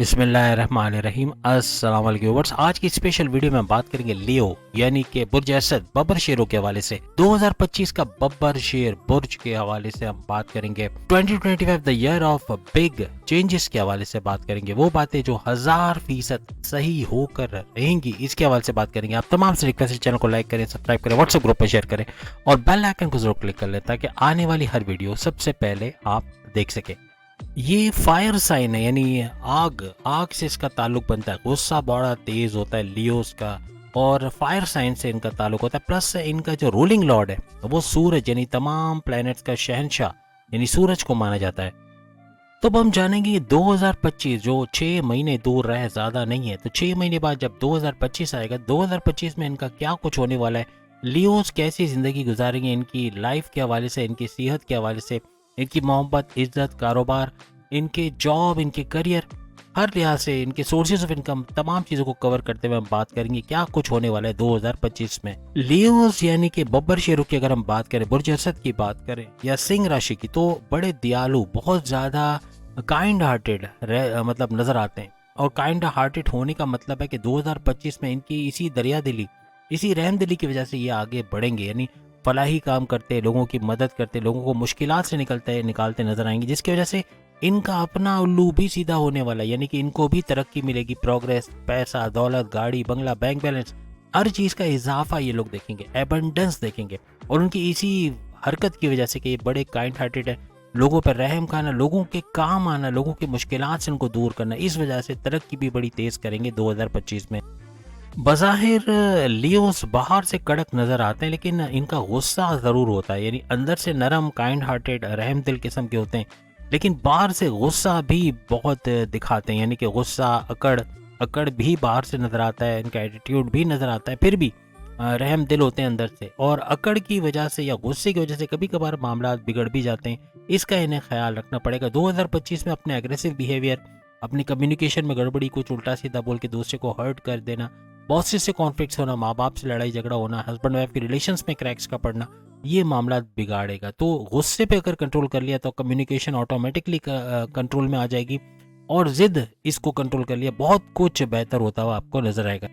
बिस्मिल्लाहिर्रहमानिर्रहीम। अस्सलाम वालेकुम व्यूअर्स। आज की स्पेशल वीडियो में बात करेंगे लियो यानी कि बुर्ज असद बब्बर शेरों के हवाले से। 2025 का बब्बर शेर बुर्ज के हवाले से हम बात करेंगे। 2025 the year of big changes के हवाले से बात करेंगे। वो बातें जो 1000% सही होकर रहेंगी, इसके हवाले से बात करेंगे। आप तमाम से रिक्वेस्ट है चैनल को लाइक करें, सब्सक्राइब करें, व्हाट्सएप ग्रुप पर शेयर करें और बेल आइकन को जरूर क्लिक कर लें ताकि आने वाली हर वीडियो सबसे पहले आप देख सकें। ये फायर साइन है यानी आग आग से इसका ताल्लुक बनता है। गुस्सा बड़ा तेज होता है लियोस का और फायर साइन से इनका ताल्लुक होता है। प्लस इनका जो रूलिंग लॉर्ड है वो सूरज यानी तमाम प्लैनेट्स का शहंशाह यानी सूरज को माना जाता है। तो अब हम जानेंगे 2025 जो 6 महीने दूर रहे, ज्यादा नहीं है, तो 6 महीने बाद जब 2025 आएगा, 2025 में इनका क्या कुछ होने वाला है, लियोस कैसी जिंदगी गुजारेंगे, इनकी लाइफ के हवाले से, इनकी सेहत के हवाले से, इनकी मोहब्बत, इज्जत, कारोबार, इनके जॉब, इनके करियर, हर लिहाज से इनके सोर्सेज ऑफ इनकम, तमाम चीजों को कवर करते हुए हम बात करेंगे क्या कुछ होने वाला है 2025 में। लियोस यानी कि बब्बर शेरों की अगर हम बात करें, बुर्ज असद की बात करें या सिंह राशि की, तो बड़े दयालु, बहुत ज्यादा काइंड हार्टेड मतलब नजर आते हैं। और काइंड हार्टेड होने का मतलब है कि 2025 में इनकी इसी दरिया दिली, इसी रहम दिली की वजह से ये आगे बढ़ेंगे। यानी फलाही काम करते, लोगों की मदद करते, लोगों को मुश्किलात से निकालते नजर आएंगे, जिसकी वजह से इनका अपना उल्लू भी सीधा होने वाला है। यानी कि इनको भी तरक्की मिलेगी, प्रोग्रेस, पैसा, दौलत, गाड़ी, बंगला, बैंक बैलेंस, हर चीज का इजाफा ये लोग देखेंगे, एबंडेंस देखेंगे। और उनकी इसी हरकत की वजह से कि ये बड़े काइंड हार्टेड है, लोगों पर रहम खाना, लोगों के काम आना, लोगों की मुश्किलात से उनको दूर करना, इस वजह से तरक्की भी बड़ी तेज करेंगे 2025 में। बज़ाहिर लियोस बाहर से कड़क नजर आते हैं, लेकिन इनका गुस्सा जरूर होता है। यानी अंदर से नरम, काइंड हार्टेड, रहम दिल किस्म के होते हैं, लेकिन बाहर से गुस्सा भी बहुत दिखाते हैं। यानी कि गुस्सा, अकड़ भी बाहर से नजर आता है, इनका एटीट्यूड भी नजर आता है, फिर भी रहम दिल होते हैं अंदर से। और अकड़ की वजह से या गुस्से की वजह से कभी कभार मामला बिगड़ भी जाते हैं, इसका इन्हें ख्याल रखना पड़ेगा। 2025 में अपने एग्रेसिव बिहेवियर, अपनी कम्युनिकेशन में गड़बड़ी, कुछ उल्टा सीधा बोल के दूसरे को हर्ट कर देना, बॉसेस से कॉन्फ्लिक्ट्स होना, माँ बाप से लड़ाई झगड़ा होना, हस्बैंड वाइफ के रिलेशंस में क्रैक्स का पड़ना, ये मामला बिगाड़ेगा। तो गुस्से पे अगर कंट्रोल कर लिया तो कम्युनिकेशन ऑटोमेटिकली कंट्रोल में आ जाएगी, और जिद इसको कंट्रोल कर लिया, बहुत कुछ बेहतर होता हुआ आपको नजर आएगा।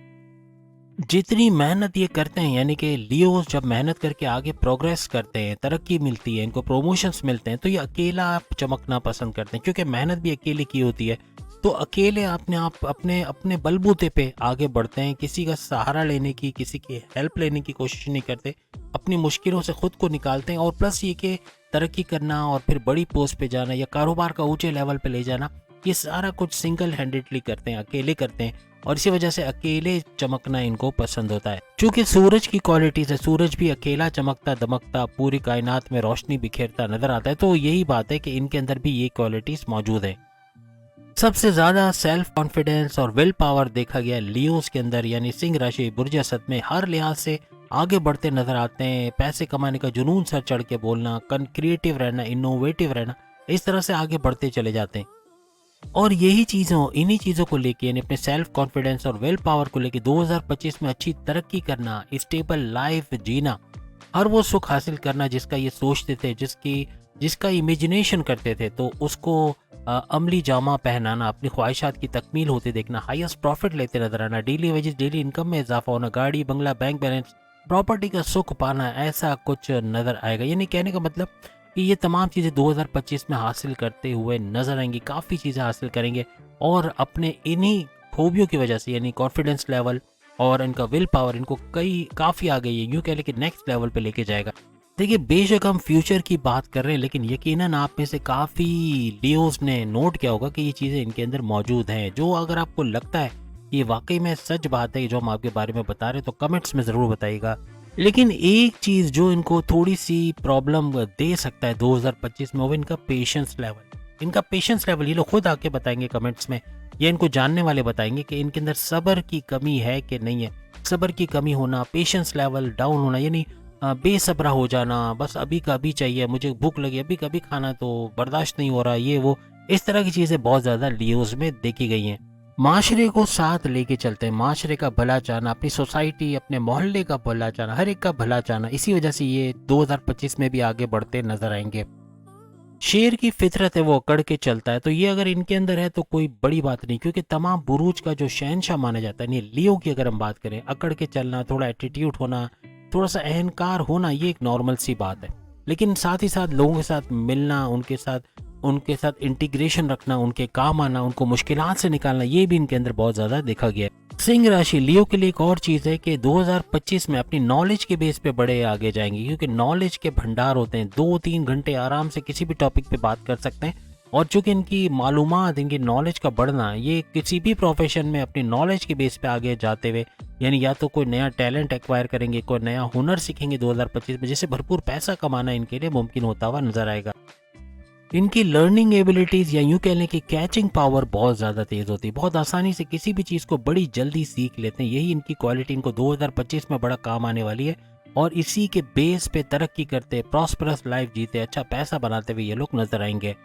जितनी मेहनत ये करते हैं, यानी कि लियोस जब मेहनत करके आगे प्रोग्रेस करते हैं, तरक्की मिलती है, इनको प्रमोशंस मिलते हैं, तो ये अकेला चमकना पसंद करते हैं, क्योंकि मेहनत भी अकेले की होती है। तो अकेले आप अपने अपने बलबूते पे आगे बढ़ते हैं, किसी का सहारा लेने की, किसी की हेल्प लेने की कोशिश नहीं करते, अपनी मुश्किलों से खुद को निकालते हैं। और प्लस ये कि तरक्की करना और फिर बड़ी पोस्ट पे जाना या कारोबार का ऊंचे लेवल पे ले जाना, ये सारा कुछ सिंगल हैंडेडली करते हैं, अकेले करते हैं, और इसी वजह से अकेले चमकना इनको पसंद होता है। क्योंकि सूरज की क्वालिटीज है, सूरज भी अकेला चमकता दमकता पूरी कायनात में रोशनी बिखेरता नजर आता है। तो यही बात है कि इनके अंदर भी ये क्वालिटीज मौजूद है। सबसे ज्यादा सेल्फ कॉन्फिडेंस और विल पावर देखा गया लियोस के अंदर, यानी सिंह राशि बुर्ज असद में हर लिहाज से आगे बढ़ते नजर आते हैं। पैसे कमाने का जुनून सर चढ़ के बोलना, क्रिएटिव रहना, इनोवेटिव रहना, इस तरह से आगे बढ़ते चले जाते हैं। और इन्हीं चीजों को लेके, यानी अपने सेल्फ कॉन्फिडेंस और विल पावर को लेके 2025 में अच्छी तरक्की करना, स्टेबल लाइफ जीना, हर वो सुख हासिल करना जिसका ये सोचते थे, जिसका इमेजिनेशन करते थे, तो उसको अमली जामा पहनाना, अपनी ख्वाहिशात की तकमील होते देखना, हाईएस्ट प्रॉफिट लेते नजर आना, डेली वेजेस, डेली इनकम में इजाफा होना, गाड़ी, बंगला, बैंक बैलेंस, प्रॉपर्टी का सुख पाना, ऐसा कुछ नजर आएगा। यानी कहने का मतलब कि ये तमाम चीज़ें 2025 में हासिल करते हुए नजर आएंगी, काफ़ी चीज़ें हासिल करेंगे, और अपने इन्हीं खूबियों की वजह से, यानी कॉन्फिडेंस लेवल और इनका विल पावर, इनको काफ़ी आ गई है, यूँ कह लें कि नेक्स्ट लेवल पे लेके जाएगा। देखिए, बेशक हम फ्यूचर की बात कर रहे हैं, लेकिन यकीनन आप में से काफ़ी लियोस ने नोट किया होगा कि ये चीज़ें इनके अंदर मौजूद हैं। जो अगर आपको लगता है कि वाकई में सच बात है जो हम आपके बारे में बता रहे हैं, तो कमेंट्स में ज़रूर बताइएगा। लेकिन एक चीज़ जो इनको थोड़ी सी प्रॉब्लम दे सकता है 2025 में, वो इनका पेशेंस लेवल। इनका पेशेंस लेवल ये लोग खुद आके बताएंगे कमेंट्स में, या इनको जानने वाले बताएंगे कि इनके अंदर सब्र की कमी है कि नहीं है। सब्र की कमी होना, पेशेंस लेवल डाउन होना, यानी बेसब्रा हो जाना, बस अभी का अभी चाहिए, मुझे भूख लगी, अभी कभी खाना तो बर्दाश्त नहीं हो रहा, ये वो, इस तरह की चीज़ें बहुत ज़्यादा लियोस में देखी गई हैं। माशरे को साथ लेके चलते हैं, माशरे का भला चाहना, अपनी सोसाइटी, अपने मोहल्ले का भला चाहना, हर एक का भला चाहना, इसी वजह से ये 2025 में भी आगे बढ़ते नजर आएंगे। शेर की फितरत है, वो अकड़ के चलता है, तो ये अगर इनके अंदर है तो कोई बड़ी बात नहीं, क्योंकि तमाम बुरूज का जो शहनशाह माना जाता है, नहीं लियो की अगर हम बात करें, अकड़ के चलना, थोड़ा एटीट्यूड होना, थोड़ा सा अहंकार होना, ये एक नॉर्मल सी बात है। लेकिन साथ ही साथ लोगों के साथ मिलना, उनके साथ इंटीग्रेशन रखना, उनके काम आना, उनको मुश्किलात से निकालना, ये भी इनके अंदर बहुत ज़्यादा देखा गया है। सिंह राशि लियो के लिए एक और चीज़ है कि 2025 में अपनी नॉलेज के बेस पे बड़े आगे जाएंगे, क्योंकि नॉलेज के भंडार होते हैं, 2-3 घंटे आराम से किसी भी टॉपिक पे बात कर सकते हैं। और चूंकि इनकी मालूमात, इनकी नॉलेज का बढ़ना, ये किसी भी प्रोफेशन में अपनी नॉलेज के बेस पे आगे जाते हुए, यानी या तो कोई नया टैलेंट एक्वायर करेंगे, कोई नया हुनर सीखेंगे 2025 में, जिससे भरपूर पैसा कमाना इनके लिए मुमकिन होता हुआ नजर आएगा। इनकी लर्निंग एबिलिटीज या यूं कह लें कि कैचिंग पावर बहुत ज़्यादा तेज़ होती है, बहुत आसानी से किसी भी चीज़ को बड़ी जल्दी सीख लेते हैं। यही इनकी क्वालिटी इनको 2025 में बड़ा काम आने वाली है, और इसी के बेस पे तरक्की करते, प्रॉस्परस लाइफ जीते, अच्छा पैसा बनाते हुए ये लोग नजर आएंगे।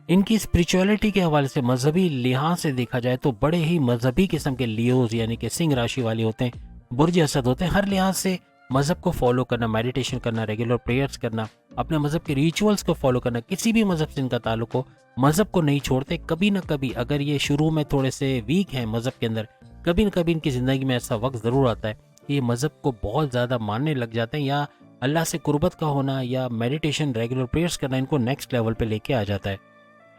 इनकी स्पिरिचुअलिटी के हवाले से, मजहबी लिहाज से देखा जाए तो बड़े ही मजहबी किस्म के लियोज यानी कि सिंह राशि वाले होते हैं, बुर्ज असद होते हैं। हर लिहाज से मजहब को फॉलो करना, मेडिटेशन करना, रेगुलर प्रेयर्स करना, अपने मजहब के रिचुअल्स को फॉलो करना, किसी भी मजहब से इनका ताल्लुक हो, मजहब को नहीं छोड़ते। कभी ना कभी अगर ये शुरू में थोड़े से वीक हैं मजहब के अंदर, कभी ना कभी इनकी ज़िंदगी में ऐसा वक्त ज़रूर आता है कि ये मजहब को बहुत ज़्यादा मानने लग जाते हैं, या अल्लाह से कुर्बत का होना या मेडिटेशन, रेगुलर प्रेयर्स करना इनको नेक्स्ट लेवल पे लेके आ जाता है।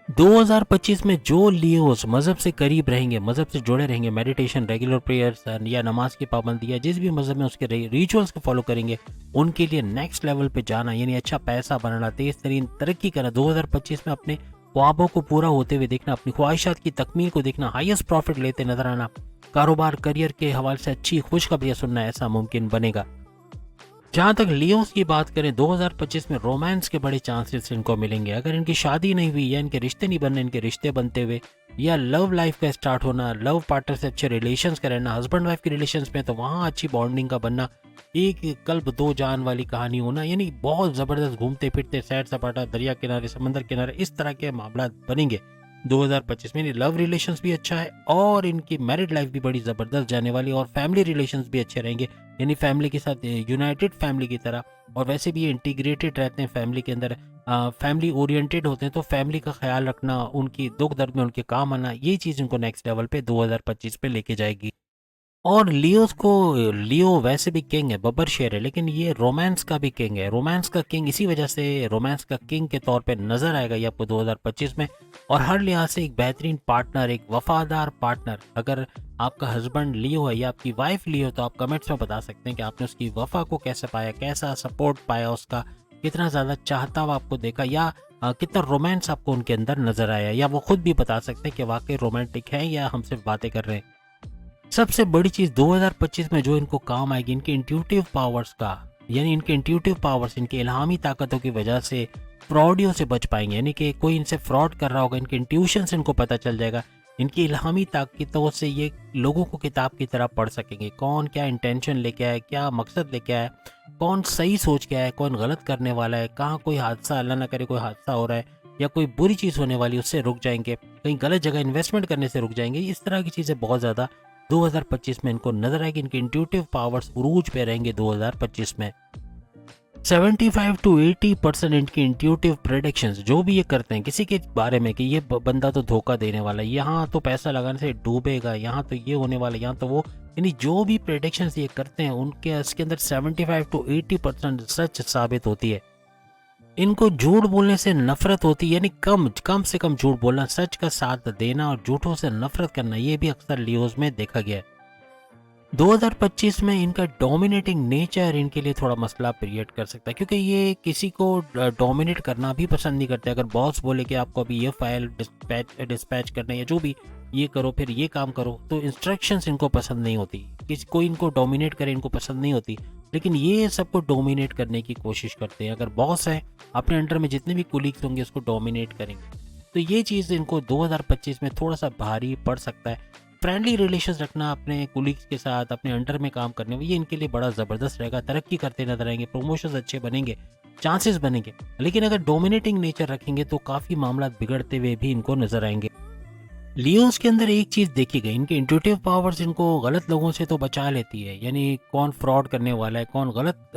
2025 में जो लियोस मजहब से करीब रहेंगे, मजहब से जुड़े रहेंगे, मेडिटेशन, रेगुलर प्रेयर्स या नमाज की पाबंदी या जिस भी मजहब में उसके रिचुअल्स को फॉलो करेंगे, उनके लिए नेक्स्ट लेवल पे जाना, यानी अच्छा पैसा बनाना, तेज तरीन तरक्की करना, 2025 में अपने ख्वाबों को पूरा होते हुए देखना, अपनी ख्वाहिशात की तकमील को देखना, हाईएस्ट प्रॉफिट लेते नजर आना, कारोबार, करियर के हवाले से अच्छी खुशखबरियां सुनना, ऐसा मुमकिन बनेगा। जहाँ तक लियोस की बात करें, 2025 में रोमांस के बड़े चांसेस इनको मिलेंगे। अगर इनकी शादी नहीं हुई या इनके रिश्ते नहीं बन रहे, इनके रिश्ते बनते हुए, या लव लाइफ का स्टार्ट होना, लव पार्टनर से अच्छे रिलेशंस का रहना, हस्बैंड वाइफ के रिलेशंस में तो वहाँ अच्छी बॉन्डिंग का बनना, एक कल्ब दो जान वाली कहानी होना, यानी बहुत ज़बरदस्त घूमते फिरते सैर सपाटा, दरिया किनारे, समंदर किनारे, इस तरह के मामला बनेंगे 2025 में। लव रिलेशंस भी अच्छा है और इनकी मैरिड लाइफ भी बड़ी ज़बरदस्त जाने वाली, और फैमिली रिलेशंस भी अच्छे रहेंगे, यानी फैमिली के साथ यूनाइटेड फैमिली की तरह। और वैसे भी ये इंटीग्रेटेड रहते हैं फैमिली के अंदर, फैमिली ओरिएंटेड होते हैं, तो फैमिली का ख्याल रखना, उनकी दुख दर्द में उनके काम आना, ये चीज़ इनको नेक्स्ट लेवल पे 2025 पे लेके जाएगी। और लियो वैसे भी किंग है, बब्बर शेर है, लेकिन ये रोमांस का भी किंग है। रोमांस का किंग इसी वजह से रोमांस का किंग के तौर पे नजर आएगा ये आपको 2025 में। और हर लिहाज से एक बेहतरीन पार्टनर, एक वफादार पार्टनर। अगर आपका हस्बैंड लियो है या आपकी वाइफ लियो, तो आप कमेंट्स में बता सकते हैं कि आपने उसकी वफा को कैसे पाया, कैसा सपोर्ट पाया उसका, कितना ज़्यादा चाहता हुआ आपको देखा, या कितना रोमांस आपको उनके अंदर नजर आया, या वो खुद भी बता सकते हैं कि वाकई रोमांटिक है या हम सिर्फ बातें कर रहे हैं। सबसे बड़ी चीज 2025 में जो इनको काम आएगी, इनके इंट्यूटिव पावर्स का, यानी इनके इंट्यूटिव पावर्स, इनके इल्हामी ताकतों की वजह से फ्रॉडियों से बच पाएंगे, यानी कि कोई इनसे फ्रॉड कर रहा होगा, इनके इंट्यूशन से इनको पता चल जाएगा। इनकी इल्हामी ताकतों से ये लोगों को किताब की तरह पढ़ सकेंगे, कौन क्या इंटेंशन लेके आया, क्या मकसद लेके आया, कौन सही सोच के आया, कौन गलत करने वाला है, कहाँ कोई हादसा, अल्लाह ना करे कोई हादसा हो रहा है, या कोई बुरी चीज़ होने वाली, उससे रुक जाएंगे, कहीं गलत जगह इन्वेस्टमेंट करने से रुक जाएंगे। इस तरह की चीज़ें बहुत ज़्यादा 2025 में इनको नजर आएगी। इनके इंट्यूटिव पावर्स उरूज पे रहेंगे 2025 में। 75 to 80% इनकी इंट्यूटिव प्रेडिक्शंस, जो भी ये करते हैं किसी के बारे में कि ये बंदा तो धोखा देने वाला है, यहाँ तो पैसा लगाने से डूबेगा, यहाँ तो ये होने वाला है, यहाँ तो वो, यानी जो भी प्रेडिक्शंस ये करते हैं उनके इसके अंदर 75 to 80% सच साबित होती है। इनको झूठ बोलने से नफरत होती है, यानी कम से कम झूठ बोलना, सच का साथ देना और झूठों से नफरत करना, ये भी अक्सर लियोज में देखा गया है। 2025 में इनका डोमिनेटिंग नेचर इनके लिए थोड़ा मसला क्रिएट कर सकता है, क्योंकि ये किसी को डोमिनेट करना भी पसंद नहीं करते। अगर बॉस बोले कि आपको अभी ये फाइल डिस्पैच करना है या जो भी, ये करो, फिर ये काम करो, तो इंस्ट्रक्शंस इनको पसंद नहीं होती। किसी कोई इनको डोमिनेट करे इनको पसंद नहीं होती, लेकिन ये सबको डोमिनेट करने की कोशिश करते हैं। अगर बॉस है, अपने अंडर में जितने भी कुलीग्स होंगे उसको डोमिनेट करेंगे, तो ये चीज़ इनको 2025 में थोड़ा सा भारी पड़ सकता है। फ्रेंडली रिलेशंस रखना अपने कुलीग्स के साथ, अपने अंडर में काम करने में, ये इनके लिए बड़ा ज़बरदस्त रहेगा। तरक्की करते नजर आएंगे, प्रमोशंस अच्छे बनेंगे, चांसेस बनेंगे। लेकिन अगर डोमिनेटिंग नेचर रखेंगे तो काफ़ी मामला बिगड़ते हुए भी इनको नजर आएंगे। लियोस के अंदर एक चीज़ देखी गई, इनके इंट्यूटिव पावर्स इनको गलत लोगों से तो बचा लेती है, यानी कौन फ्रॉड करने वाला है, कौन गलत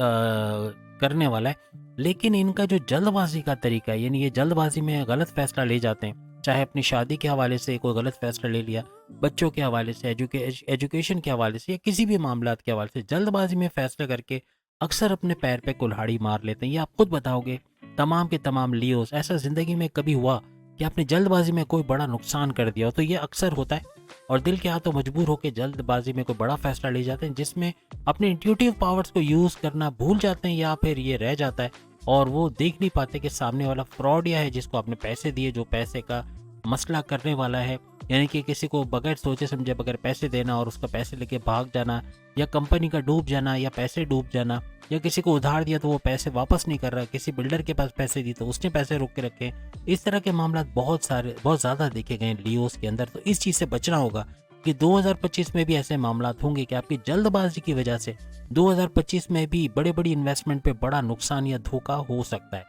करने वाला है, लेकिन इनका जो जल्दबाजी का तरीका है, यानी ये जल्दबाजी में गलत फैसला ले जाते हैं, चाहे अपनी शादी के हवाले से कोई गलत फैसला ले लिया, बच्चों के हवाले से, एजुकेशन के हवाले से, या किसी भी मामलात के हवाले से जल्दबाजी में फैसला करके अक्सर अपने पैर पे कुल्हाड़ी मार लेते हैं। ये आप खुद बताओगे, तमाम के तमाम लियोस, ऐसा ज़िंदगी में कभी हुआ कि आपने जल्दबाजी में कोई बड़ा नुकसान कर दिया हो? तो ये अक्सर होता है, और दिल के हाथों मजबूर होकर जल्दबाजी में कोई बड़ा फैसला ले जाते हैं, जिसमें अपने इंट्यूटिव पावर्स को यूज़ करना भूल जाते हैं, या फिर ये रह जाता है और वो देख नहीं पाते कि सामने वाला फ्रॉड या है जिसको आपने पैसे दिए, जो पैसे का मसला करने वाला है। यानी कि किसी को बगैर सोचे समझे बगैर पैसे देना और उसका पैसे लेके भाग जाना, या कंपनी का डूब जाना, या पैसे डूब जाना, या किसी को उधार दिया तो वो पैसे वापस नहीं कर रहा, किसी बिल्डर के पास पैसे दिए तो उसने पैसे रोक के रखे। इस तरह के मामला बहुत ज़्यादा देखे गए लियोस के अंदर। तो इस चीज़ से बचना होगा कि 2025 में भी ऐसे मामला होंगे कि आपकी जल्दबाजी की वजह से 2025 में भी बड़े बड़ी इन्वेस्टमेंट पे बड़ा नुकसान या धोखा हो सकता है।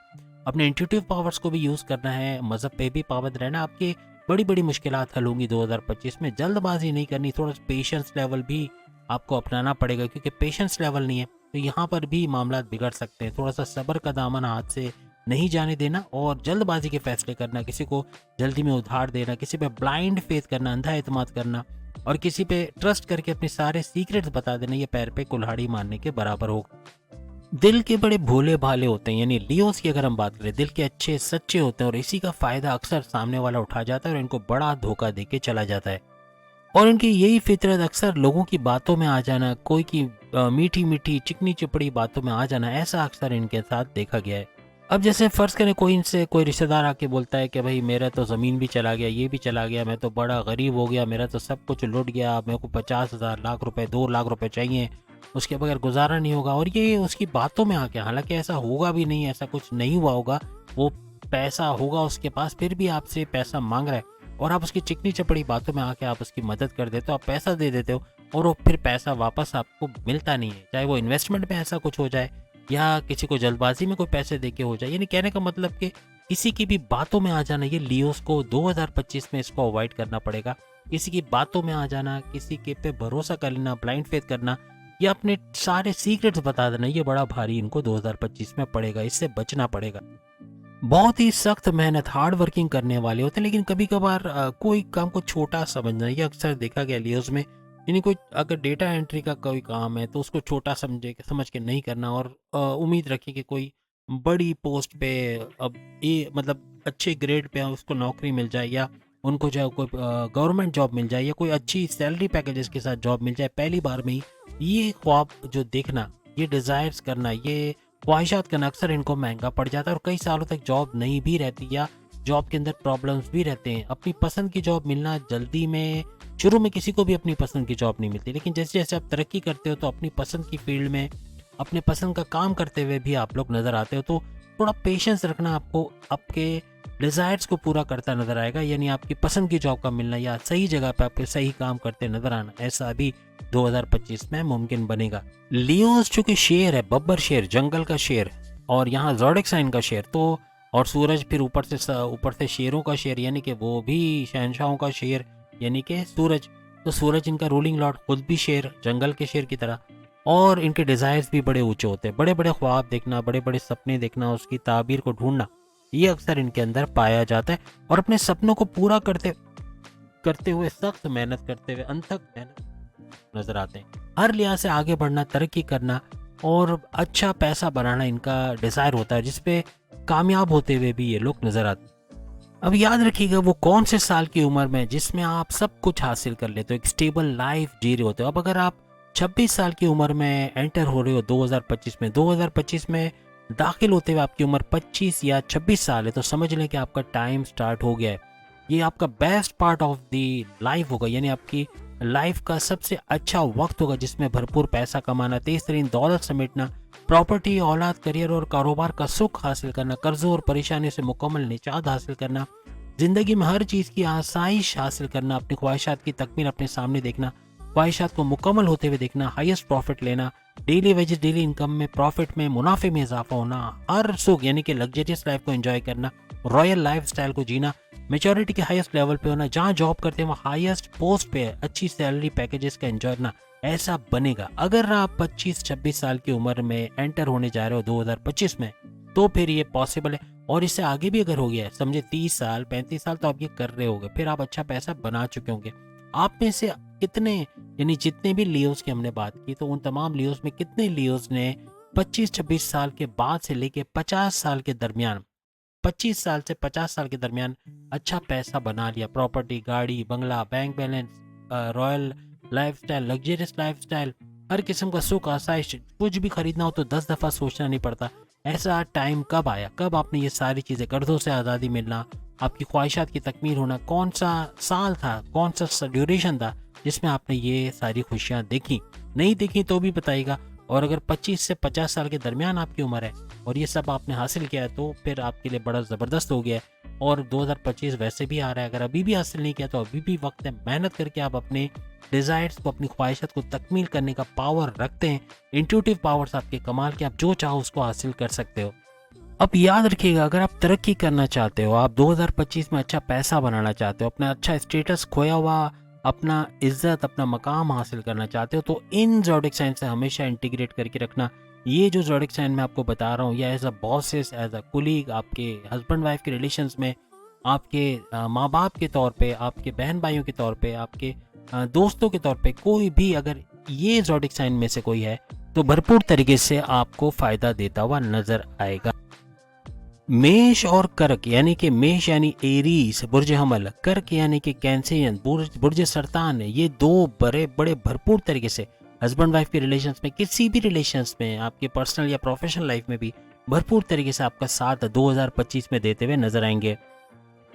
अपने इंट्यूटिव पावर्स को भी यूज़ करना है, मज़हब पे भी पाबंद रहना, आपकी बड़ी बड़ी मुश्किलात हल होंगी 2025 में। जल्दबाजी नहीं करनी, थोड़ा पेशेंस लेवल भी आपको अपनाना पड़ेगा, क्योंकि पेशेंस लेवल नहीं है तो यहाँ पर भी मामला बिगड़ सकते हैं। थोड़ा सा सब्र का दामन हाथ से नहीं जाने देना, और जल्दबाजी के फैसले करना, किसी को जल्दी में उधार देना, किसी पे ब्लाइंड फेथ करना, अंधा एतमाद करना, और किसी पे ट्रस्ट करके अपने सारे सीक्रेट्स बता देना, ये पैर पे कुल्हाड़ी मारने के बराबर होगा। दिल के बड़े भोले भाले होते हैं, यानी लियोस की अगर हम बात करें, दिल के अच्छे सच्चे होते हैं, और इसी का फायदा अक्सर सामने वाला उठा जाता है और इनको बड़ा धोखा दे के चला जाता है। और इनकी यही फितरत अक्सर लोगों की बातों में आ जाना, कोई की मीठी मीठी चिकनी चिपड़ी बातों में आ जाना, ऐसा अक्सर इनके साथ देखा गया है। अब जैसे फर्ज करें कोई इनसे कोई रिश्तेदार आके बोलता है कि भाई मेरा तो ज़मीन भी चला गया, ये भी चला गया, मैं तो बड़ा गरीब हो गया, मेरा तो सब कुछ लुट गया, मेरे को 50,000 लाख रुपए 2 लाख रुपए चाहिए, उसके बगैर गुजारा नहीं होगा। और ये उसकी बातों में आके, हालांकि ऐसा होगा भी नहीं, ऐसा कुछ नहीं हुआ होगा, वो पैसा होगा उसके पास, फिर भी आपसे पैसा मांग रहा है, और आप उसकी चिकनी चपड़ी बातों में आके आप उसकी मदद कर देते हो, आप पैसा दे देते हो, और वो फिर पैसा वापस आपको मिलता नहीं है। चाहे वो इन्वेस्टमेंट में ऐसा कुछ हो जाए, या किसी को जल्दबाजी में कोई पैसे दे के हो जाए। यानी कहने का मतलब कि किसी की भी बातों में आ जाना, ये लियोस को 2025 में इसको अवॉइड करना पड़ेगा। किसी की बातों में आ जाना, किसी के पे भरोसा कर लेना, ब्लाइंड फेथ करना, या अपने सारे सीक्रेट्स बता देना, ये बड़ा भारी इनको 2025 में पड़ेगा, इससे बचना पड़ेगा। बहुत ही सख्त मेहनत, हार्ड वर्किंग करने वाले होते हैं, लेकिन कभी कभार कोई काम को छोटा समझना, ये अक्सर देखा गया लियोस में। यानी कोई अगर डेटा एंट्री का कोई काम है तो उसको छोटा समझ के नहीं करना, और उम्मीद रखिए कि कोई बड़ी पोस्ट पे, अब ये मतलब अच्छे ग्रेड पे उसको नौकरी मिल जाए, या उनको जो कोई गवर्नमेंट जॉब मिल जाए, या कोई अच्छी सैलरी पैकेजेस के साथ जॉब मिल जाए पहली बार में ही। ये ख्वाब जो देखना, ये डिज़ायर्स करना, ये ख्वाहिशात करना अक्सर इनको महंगा पड़ जाता है, और कई सालों तक जॉब नहीं भी रहती, या जॉब के अंदर प्रॉब्लम्स भी रहते हैं। अपनी पसंद की जॉब मिलना जल्दी में, शुरू में किसी को भी अपनी पसंद की जॉब नहीं मिलती, लेकिन जैसे जैसे आप तरक्की करते हो तो अपनी पसंद की फील्ड में अपने पसंद का काम करते हुए भी आप लोग नज़र आते हो। तो थोड़ा पेशेंस रखना, आपको आपके डिज़ायर्स को पूरा करता नज़र आएगा, यानी आपकी पसंद की जॉब का मिलना, या सही जगह पे आपके सही काम करते नज़र आना, ऐसा भी 2025 में मुमकिन बनेगा। लियोस चूंकि शेर है, बब्बर शेर, जंगल का शेर, और यहाँ ज़ोडिक साइन का शेर, तो और सूरज फिर ऊपर से शेरों का शेर, यानी कि वो भी शहनशाहों का शेर, यानी कि सूरज। तो सूरज इनका रूलिंग लॉर्ड, खुद भी शेर, जंगल के शेर की तरह। और इनके डिज़ायर्स भी बड़े ऊंचे होते हैं, बड़े बड़े ख्वाब देखना, बड़े बड़े सपने देखना, उसकी ताबीर को ढूंढना, ये अक्सर इनके अंदर पाया जाता है। और अपने सपनों को पूरा करते हुए, सख्त मेहनत करते हुए, अनथक मेहनत नजर आते हैं। हर लिहाज से आगे बढ़ना, तरक्की करना और अच्छा पैसा बनाना इनका डिज़ायर होता है, जिसपे कामयाब होते हुए भी ये लोग नजर आते हैं। अब याद रखिएगा, वो कौन से साल की उम्र में जिसमें आप सब कुछ हासिल कर लेते हो, एक स्टेबल लाइफ जी रहे होते हो। अब अगर आप 26 साल की उम्र में एंटर हो रहे हो 2025 में दाखिल होते हुए आपकी उम्र 25 या 26 साल है, तो समझ लें कि आपका टाइम स्टार्ट हो गया है। ये आपका best part of the life होगा, यानी आपकी लाइफ का सबसे अच्छा वक्त होगा, जिसमें भरपूर पैसा कमाना, तेज तरीन दौलत समेटना, प्रॉपर्टी, औलाद, करियर और कारोबार का सुख हासिल करना, कर्जों और परेशानी से मुकम्मल निजात हासिल करना, जिंदगी में हर चीज़ की आसाइश हासिल करना, अपनी ख्वाहिशात की तकमील अपने सामने देखना, ख्वाहिशात को मुकम्मल होते हुए देखना, हाईएस्ट प्रॉफिट लेना, डेली वेजेस, डेली इनकम में, प्रॉफिट में, मुनाफे में इजाफा होना, हर सुख यानी कि लग्जरियस लाइफ को एंजॉय करना, रॉयल लाइफ स्टाइल को जीना, मेच्योरिटी के हाईएस्ट लेवल पे होना, जहाँ जॉब करते हैं वहाँ हाईएस्ट पोस्ट पे अच्छी सैलरी पैकेजेस का एंजॉय करना, ऐसा बनेगा। अगर आप 25-26 साल की उम्र में एंटर होने जा रहे हो 2025 में, तो फिर ये पॉसिबल है। और इससे आगे भी अगर हो गया है, समझे 30 साल 35 साल, तो आप ये कर रहे होगे, फिर आप अच्छा पैसा बना चुके होंगे। आप में से कितने, यानी जितने भी लियोस की हमने बात की, तो उन तमाम लियोस में कितने लियोस ने 25-26 साल के बाद से लेके 50 साल के दरमियान, 25 साल से 50 साल के दरमियान अच्छा पैसा बना लिया। प्रॉपर्टी, गाड़ी, बंगला, bank balance, royal lifestyle, luxurious lifestyle, हर किस्म का सुख, आसाइश, कुछ भी खरीदना हो तो 10 दफ़ा सोचना नहीं पड़ता। ऐसा टाइम कब आया, कब आपने ये सारी चीज़ें, कर्जों से आज़ादी मिलना, आपकी ख्वाहिशात की तकमील होना, कौन सा साल था, कौन सा ड्यूरेशन था जिसमें आपने ये सारी खुशियाँ देखी? नहीं देखी तो भी बताइएगा। और अगर 25 से 50 साल के दरमियान आपकी उम्र है और ये सब आपने हासिल किया है, तो फिर आपके लिए बड़ा ज़बरदस्त हो गया है। और 2025 वैसे भी आ रहा है, अगर अभी भी हासिल नहीं किया तो अभी भी वक्त है। मेहनत करके आप अपने डिज़ायर्स को, अपनी ख्वाहिशात को तकमील करने का पावर रखते हैं। इंट्यूटिव पावर्स आपके कमाल के, आप जो चाहो उसको हासिल कर सकते हो। अब याद रखिएगा, अगर आप तरक्की करना चाहते हो, आप 2025 में अच्छा पैसा बनाना चाहते हो, अपना अच्छा स्टेटस, खोया हुआ अपना इज्जत, अपना मकाम हासिल करना चाहते हो, तो इन ज़ोडिक साइन से हमेशा इंटीग्रेट करके रखना। ये जो ज़ोडिक साइन मैं आपको बता रहा हूँ, या as a bosses, as a colleague, आपके हस्बैंड वाइफ के रिलेशंस में, आपके माँ बाप के तौर पे, आपके बहन भाइयों के तौर पे, आपके दोस्तों के तौर पे, कोई भी अगर ये ज़ोडिक साइन में से कोई है, तो भरपूर तरीके से आपको फ़ायदा देता हुआ नज़र आएगा। मेष और कर्क, यानी कि मेष यानी एरीज बुर्ज हमल, कर्क यानी कि कैंसरियन बुर्ज सरतान, ये दो बड़े बड़े भरपूर तरीके से हस्बैंड वाइफ के रिलेशंस में, किसी भी रिलेशंस में, आपके पर्सनल या प्रोफेशनल लाइफ में भी भरपूर तरीके से आपका साथ 2025 में देते हुए नजर आएंगे।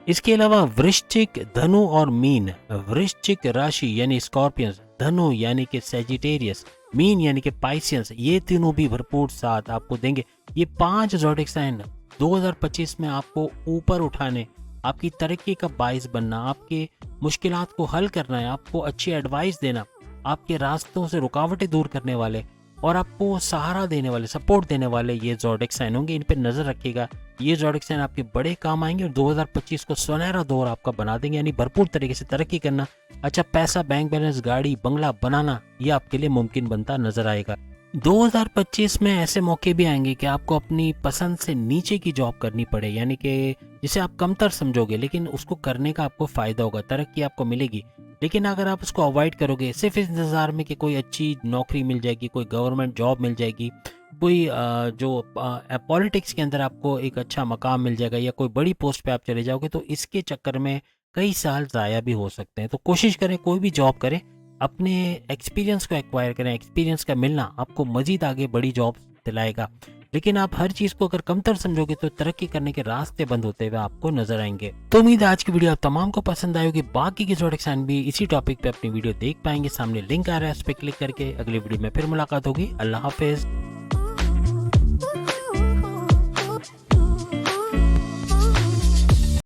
इसके अलावा वृश्चिक, धनु और मीन, वृश्चिक राशि यानी स्कॉर्पियंस, धनु यानी कि सेजिटेरियस, मीन यानी कि पाइसियंस, ये तीनों भी भरपूर साथ आपको देंगे। ये 5 ज़ोडिक साइन 2025 में आपको ऊपर उठाने, आपकी तरक्की का बाइस बनना, आपके मुश्किलात को हल करना है, आपको अच्छी एडवाइस देना, आपके रास्तों से रुकावटें दूर करने वाले और आपको सहारा देने वाले, सपोर्ट देने वाले ये ज़ोडिक साइन होंगे। इन पे नज़र रखिएगा। ये ज़ोडिक साइन आपके बड़े काम आएंगे और 2025 को सुनहरा दौर आपका बना देंगे, यानी भरपूर तरीके से तरक्की करना, अच्छा पैसा, बैंक बैलेंस, गाड़ी, बंगला बनाना, ये आपके लिए मुमकिन बनता नजर आएगा। 2025 में ऐसे मौके भी आएंगे कि आपको अपनी पसंद से नीचे की जॉब करनी पड़े, यानी कि जिसे आप कमतर समझोगे, लेकिन उसको करने का आपको फ़ायदा होगा, तरक्की आपको मिलेगी। लेकिन अगर आप उसको अवॉइड करोगे सिर्फ इस इंतज़ार में कि कोई अच्छी नौकरी मिल जाएगी, कोई गवर्नमेंट जॉब मिल जाएगी, कोई जो पॉलिटिक्स के अंदर आपको एक अच्छा मकाम मिल जाएगा, या कोई बड़ी पोस्ट पे आप चले जाओगे, तो इसके चक्कर में कई साल ज़ाया भी हो सकते हैं। तो कोशिश करें, कोई भी जॉब करें, अपने एक्सपीरियंस को एक्वायर करें। एक्सपीरियंस का मिलना आपको मजीद आगे बड़ी जॉब दिलाएगा। लेकिन आप हर चीज़ को अगर कमतर समझोगे तो तरक्की करने के रास्ते बंद होते हुए आपको नजर आएंगे। तो उम्मीद है आज की वीडियो आप तमाम को पसंद आई होगी। बाकी के ज़ोडिक साइन भी इसी टॉपिक पे अपनी वीडियो देख पाएंगे। सामने लिंक आ रहा है, उस पर क्लिक करके। अगली वीडियो में फिर मुलाकात होगी। अल्लाह हाफिज।